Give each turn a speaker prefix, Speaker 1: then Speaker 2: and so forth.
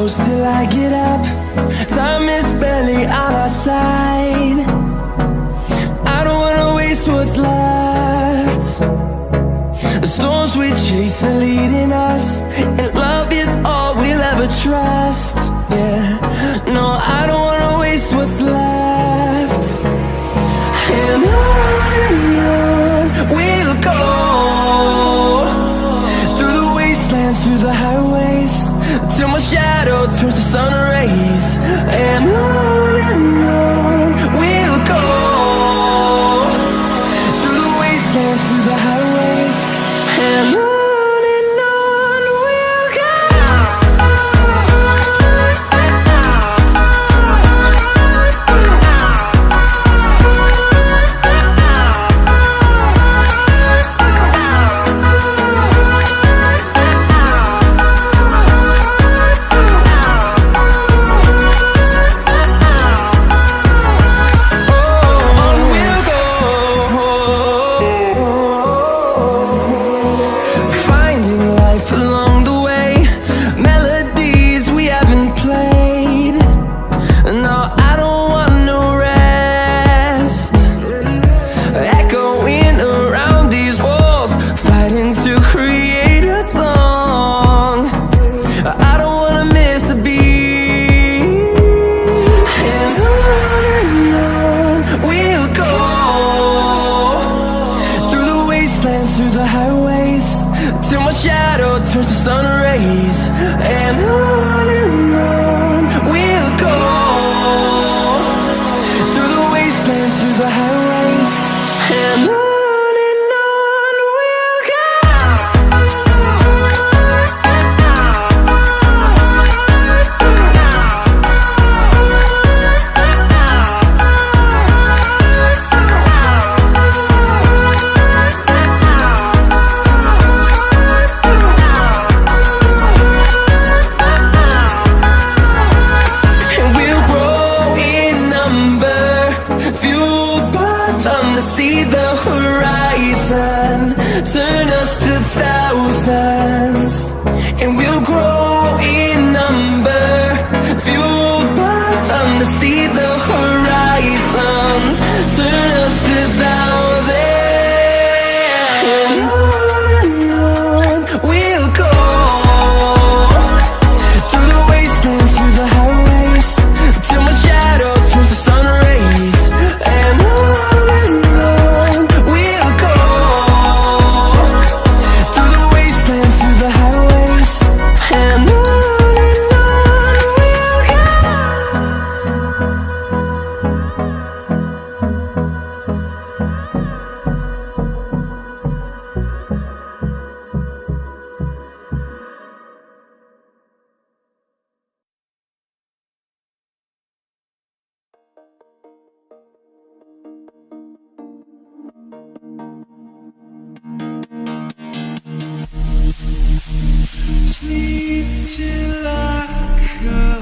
Speaker 1: close till I get up. Time is barely on our side. I don't wanna waste what's left. The storms we chase are leading us, and love is all we'll ever trust. Yeah, no, I don't wanna waste what's left. And on we'll go, through the wastelands, through the highways, till my shadow turns to sun rays. And on we'll go, through the wastelands, through the highways, and on we'll go. Through the highways, till my shadow turns to sun rays. And on we'll go, through the wastelands, through the highways, and on we'll go. See the horizon, turn us to thousands, and we'll grow in number, fueled by them. To see the horizon, turn us to thousands, and on we'll go, through the wastelands, through the highways, till my shadow turns to sun rays. And
Speaker 2: sleep till I come.